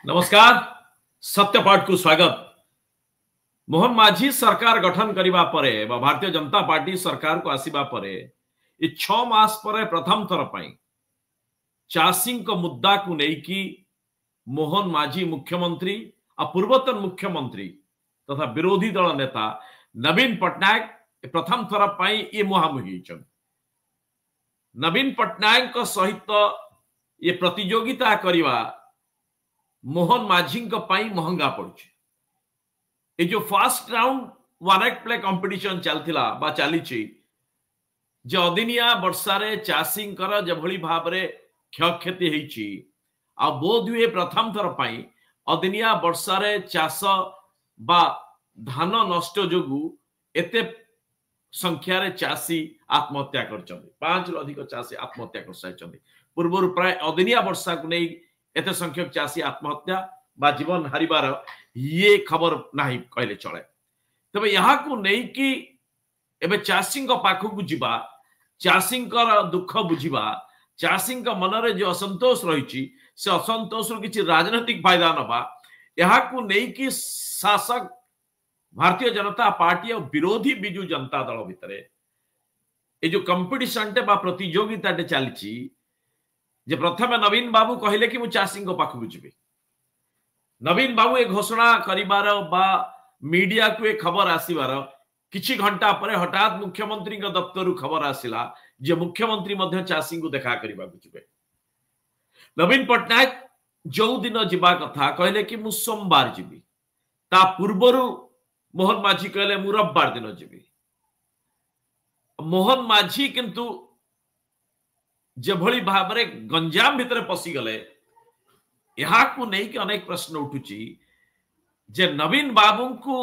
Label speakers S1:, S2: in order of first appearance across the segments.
S1: नमस्कार सत्यपाठ को स्वागत। मोहन माझी सरकार गठन करबा परे भारतीय जनता पार्टी सरकार को आसीबा परे ये 6 मास परे प्रथम थर पई चाषी मुद्दा को लेकी मोहन माझी मुख्यमंत्री आ पूर्वतन मुख्यमंत्री तथा विरोधी दल नेता नवीन पट्टनायक प्रथम थर पई ये मुहामुही छन। नवीन पट्टनायक सहित ये प्रतियोगिता करवा मोहन माझी महंगा पड़ुछि। ये जो first round one act play competition चलथिला बा चलीछि जे अदिनिया वर्षा रे चाषी जेभली भाव रे क्षयक्षति हेछि आ बोध हुए प्रथम थर पई अदिनिया वर्षा रे चाष बा धान नष्ट जोगु एते संख्या रे चाषी आत्महत्या करछन्ति। 5 रु अधिक चाषी आत्महत्या कर साइछन्ति। पूर्व प्राय अदिनिया वर्षा को नहीं एते संख्यक चाषी आत्महत्या बा जीवन हारिबार ये खबर नहीं कहले चले। तबे यहाँ को नहीं कि एबे चाषी पाखक जीवा चाषी दुख बुझीबा चाषी मनरे जो असंतोष रही से असंतोष किसी राजनीतिक फायदा नबा यहाँ को नहीं कि शासक भारतीय जनता पार्टी और विरोधी बिजु जनता दल भितर ये जो कंपिटिशन टे बा प्रतियोगिता टे चली जे प्रथम नवीन बाबू कहले कि मु चाषी पाखक जीवी। नवीन बाबू ए घोषणा करिबार बा मीडिया को ए खबर आसीबार किछि घंटा परे हठात मुख्यमंत्री दफ्तर खबर आसिला जे मुख्यमंत्री मध्य चाषी को देखा करबा जीवे। नवीन पट्टनायक जो दिन जीवा कथा कहले कि मु सोमवार जीवी ता पूर्वरु मोहन माझी कहले मु रविवार दिन जीवी। मोहन माझी किंतु जेभली भाव रे गंजाम भितर पसी गले यहाँ को नहीं कि अनेक प्रश्न उठुची जे नवीन बाबू को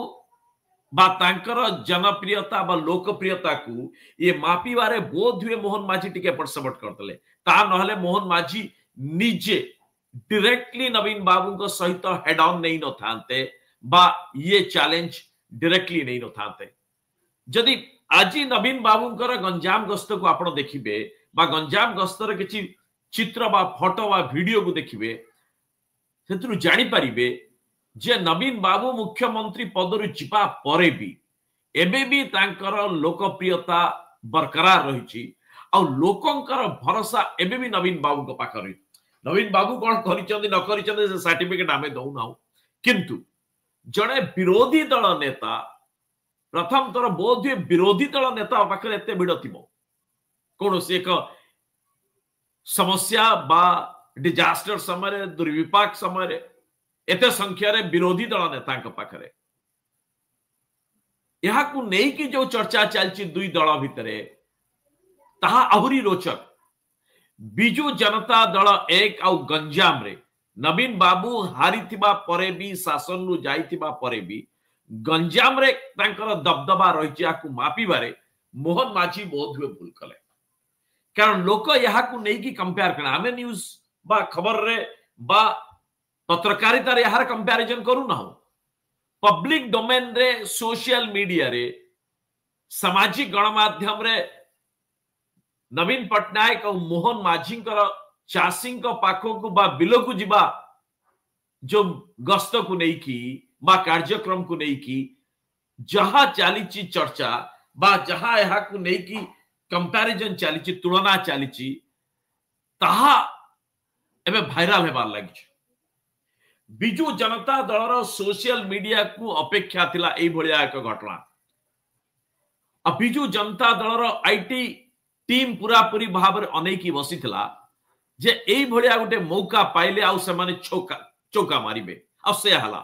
S1: बा तांकर जनप्रियता बा लोकप्रियता को ये मापिबारे बोध हुए मोहन माझी टिके पटसपट करतले ता नहले मोहन माझी निजे डायरेक्टली नवीन बाबू को सहित हेड ऑन नहीं न थांते बा ये चैलेंज डायरेक्टली नहीं न थांते। जदि आज नवीन बाबू गंजाम गस्त को आपण देखिबे बा गंजाम गस्तर किछि चित्र बा फोटो बा वीडियो को देखिबे सेतु जानि परिबे जे नवीन बाबू मुख्यमंत्री पदरु चिपा परे भी एबे भी तांकर लोकप्रियता बरकरार रही आ लोकंकर भरोसा एबे भी नवीन बाबू को पाखरे। नवीन बाबू कौन करिचंदी न करिचंदी से सर्टिफिकेट आमे दउ ना किंतु जड़े विरोधी दल नेता प्रथम तर बोध विरोधी दल नेता पाखरे एते भिड़ थिबो कौन से एक समस्या बा डिजास्टर समय दुर्विपाक समय एते संख्या रे विरोधी दल नेता पाखरे यहाँ को नहीं कि जो चर्चा चलची दुई दल भितरे ताहा आहुरी रोचक। बिजु जनता दल एक आउ गंजाम रे नवीन बाबू हारी थिबा परे भी शासन रु जाइथिबा परे भी गंजाम रे तांकर दबदबा रहिछि आकु मापिबारे मोहन माझी बहुत हुए भूल कले। कारण लोक यहाँ को नहीं कि कंपेयर करना आमे न्यूज बा खबर रे बा पत्रकारिता रे यार कंपैरिजन करू ना हो पब्लिक डोमेन रे सोशल मीडिया रे सामाजिक गणमाध्यम रे नवीन पट्टनायक और मोहन माझी चाषी पाखक बा बिल को जीवा जो गस्त को नहीं की बा कार्यक्रम को नहीं की जहां चली चर्चा बा जहां यहाँ को नहीं की कंपैरिजन चली तुलना चली ताहा एबे वायरल हेबार लगी। बिजु जनता दलर सोशल मीडिया को अपेक्षा थिला एई भलिया एक घटना। बिजु जनता दलर आईटी टीम पूरा पूरी भाव रे अनेकी बसिथिला जे एई भलिया गोटे मौका पाइले आउ से माने चौका मारिबे आ से हला।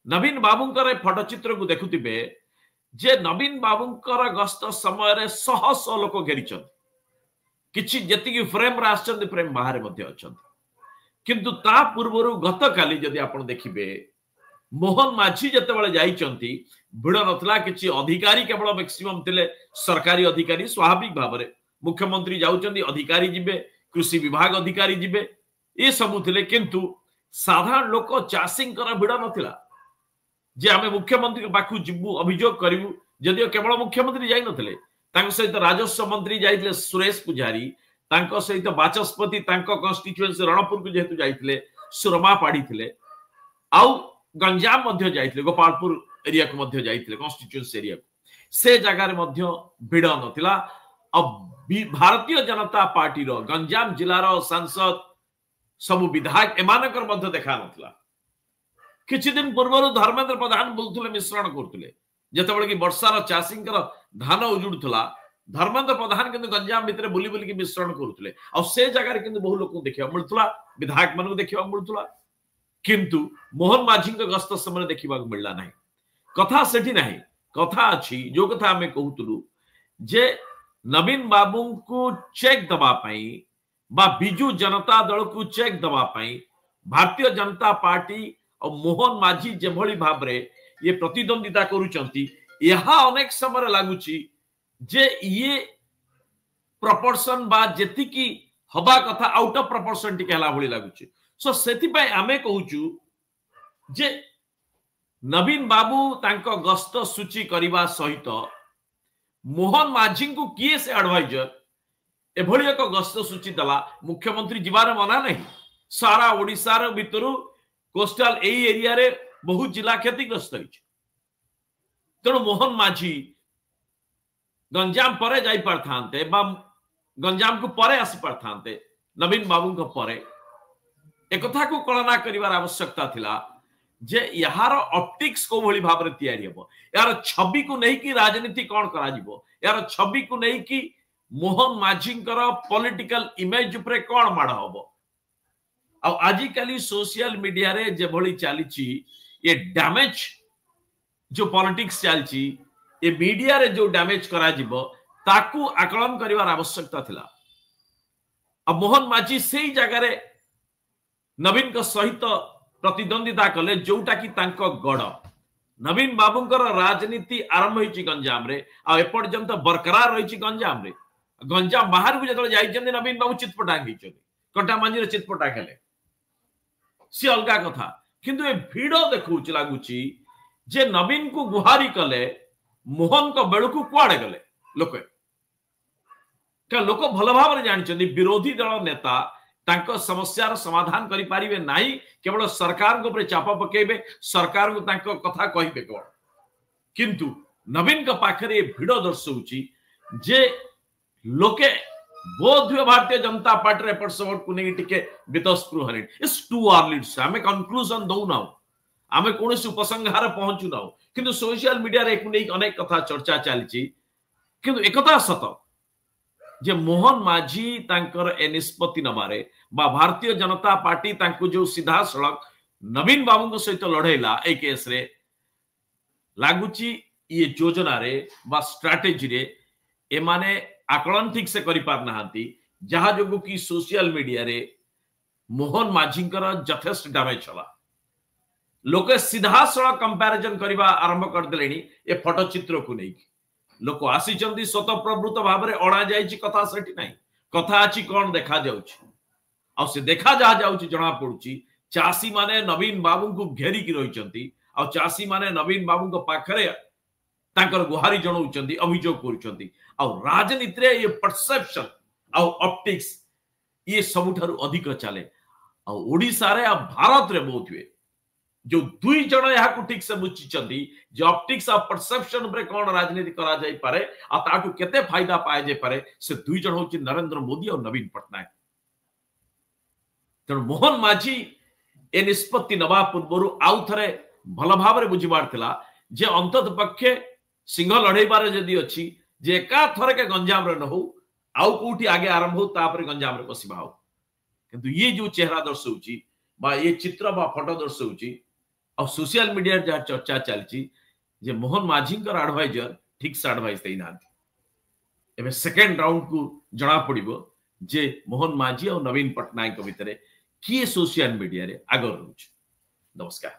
S1: नवीन बाबूंकर फोटोचित्र को देखुथिबे जे नवीन बाबूंकर गस्त समय रे शह शह लोक घेरिछन किछि जति फ्रेम रासचंद फ्रेम बाहर मध्ये अछन किंतु ता पूर्वरु गत काली जदि आपण देखिबे मोहन माझी जते बेले जाइचंती भिड़ नथला किछि अधिकारी केवल मैक्सिमम थिले सरकारी अधिकारी स्वाभाविक भाव रे मुख्यमंत्री जाउचंदी अधिकारी जिबे कृषि विभाग अधिकारी जिबे ए सब थिले किंतु साधारण लोक चाषींकर भिड़ नथिला जे आमे मुख्यमंत्री के पाखु जिबु अभियोग करिवु जदियो केवल मुख्यमंत्री जाई नथिले तांक सहित राजस्व मंत्री जाइथिले सुरेश पुजारी तांक सहित बाचस्पति तांक कॉन्स्टिट्यूएंसी रणपुर को जेहेतु जाइथिले सुरमा पाड़ी थिले आउ गंजाम मध्य जाइथिले गोपालपुर एरिया को मध्य जाइथिले कॉन्स्टिट्यूएंसी एरिया को से जगह रे मध्य भिड़ नथिला। अब भारतीय जनता पार्टी रो गंजाम जिला रो सांसद सब विधायक एमानकर मध्य देखा नथिला। किछि दिन पूर्व धर्मेंद्र प्रधान बोलथुले मिश्रण करथुले जेतेबेले कि वर्षार चाषींकर धान उजुडुथला धर्मेंद्र प्रधान किंतु गंजाम भितर बुली बुली मिश्रण करुले आ से जगह किंतु बहु लोक देखा मिलुला विधायक मान देखा मिलुला किंतु मोहन माझी गस्त समय देखा मिलला नहीं। कथा सेठी नहीं कथा अच्छी जो कथा आम कहूलु जे नवीन बाबू को चेक दवाई बा बिजु जनता दल को चेक दवाई भारतीय जनता पार्टी और मोहन माझी जेभली भाव ये प्रतिद्वंदिता करुचंती यहा अनेक समय लगुच जे ये प्रपोर्शन बा जेतिकी हवा कथा आउट ऑफ प्रपोर्शन टिके हला भली लगुच। सो सेति पय आमे कहूचु जे नवीन बाबू तांको गस्त सूची करिबा सहित मोहन माझी को किए से एडवाइजर एभली एक गस्त सूची दला मुख्यमंत्री जीवार मना नहीं। सारा ओडिसा रो भितरु कोस्टल एई एरिया रे बहुत जिला क्षतिग्रस्त होइछ तेणु मोहन माझी गंजाम परे जाई पारथांते बा गंजाम को परे आसी पारथांते नवीन बाबू को परे एक कथा को कल्पना करिवार आवश्यकता थिला जे यार ऑप्टिक्स को भली भाव रे तैयारी हेबो यार छवि को नहीं कि राजनीति कोन करा जिवो यार छवि को नहीं कि मोहन माझींकर पॉलिटिकल इमेज ऊपर कोन माड होबो। आ आजि काली सोशल मीडिया रे जे भली चलीची ये डैमेज जो पॉलिटिक्स चलची ये मीडिया रे जो डैमेज करा जिवो ताकू आकलन करिवार आवश्यकता थिला। अब मोहन माझी सेही जगह रे नवीन को सहित प्रतिद्वंदिता कले जोटा कि तांको गड़ नवीन बाबूंकर राजनीति आरंभ होइची गंजाम रे आ एपर्यंत बरकरार रहिची गंजाम रे। गंजाम बाहर को जतले जाइचंदी नवीन बाबू चितपटा गइचंदी कटा मांजी रे चितपटा खेले सी अलगा कथा किंतु ए भिडो देखुच लागुची जे नवीन को गुहारी कले मोहन को बेलू को कुआडे गले लोक क्या लोक भल भाव रे जानिचंदी विरोधी दल नेता तांको समस्यार समाधान करि पारिबे नाही केवल सरकार को ऊपर चाप पकेबे सरकार को तांको कथा कहिबे केवल किंतु नवीन का पाखरे भिडो दर्शौची जे लोके बोध भारतीय जनता पार्टी एपट सपोर्ट को नहीं टिके वितस्पृह हले इट्स टू अर्ली आमे कंक्लूजन दउ ना आमे कोनोसी उपसंहार पहुंचु ना किंतु सोशल मीडिया रे को नहीं अनेक कथा चर्चा चलची किंतु एकता सत जे मोहन माझी तांकर ए निष्पत्ति नबारे बा भारतीय जनता पार्टी तांको जो सीधा सड़क नवीन बाबू सहित लड़ेला ए केस रे लागुची ये योजना रे बा स्ट्रेटेजी रे ए माने आकलन ठीक से करि पार नहांती जहा जोगु की सोशल मीडिया रे मोहन माझींकर यथेष्ट डैमेज होला लोके सीधा सड़क कंपैरिजन करबा आरंभ कर देलेनी ए फोटो चित्र को नहीं लोक आसी स्वतःप्रवृत्त भाव में अणा जाइछि कथा सेठी नहीं कथा अछि कोन देखा जाउछि आ से देखा जा जाउछि जना पड़ुछि चासी माने नवीन बाबू को घेरी की रहिचंती आ चासी माने नवीन बाबू को पाखरे तांकर गुहारी जणाउचंती अभियोग करूचंती आ राजनीति रे ये परसेप्शन आ ऑप्टिक्स ये सबुठारु अधिक चले आ ओडिसा रे आ भारत रे बहुत हुए जो दुई जन यहाँ को ठीक से बुझिचंती जे ऑप्टिक्स आ परसेप्शन ऊपर कोन राजनीति करा जाई पारे आ ताटू केते फायदा पाए जाई पारे से दुई जन होची नरेंद्र मोदी और नवीन पटनायक। तेणु मोहन माझी ए निष्पत्ति नवा पूर्व आउ थरे भल भाव में बुझीबार थिला जे अंतत पक्षे सिंह लड़ेबार जदि अच्छी जे एका थरे के गंजाम रे न हो आउ कोठी आगे आरंभ हो तापर गंजाम रे पसिबा हो किंतु ये जो चेहरा दर्शौची बा ये चित्र बा फोटो दर्शौची और सोशल मीडिया जहाँ चर्चा चलची जे मोहन माझी एडवाइजर ठीक से एडवाइस देना एवं सेकेंड राउंड को जना पड़ो जे मोहन माझी और नवीन पटनायक भितर किए सोशल मीडिया रे आगर रोच। नमस्कार।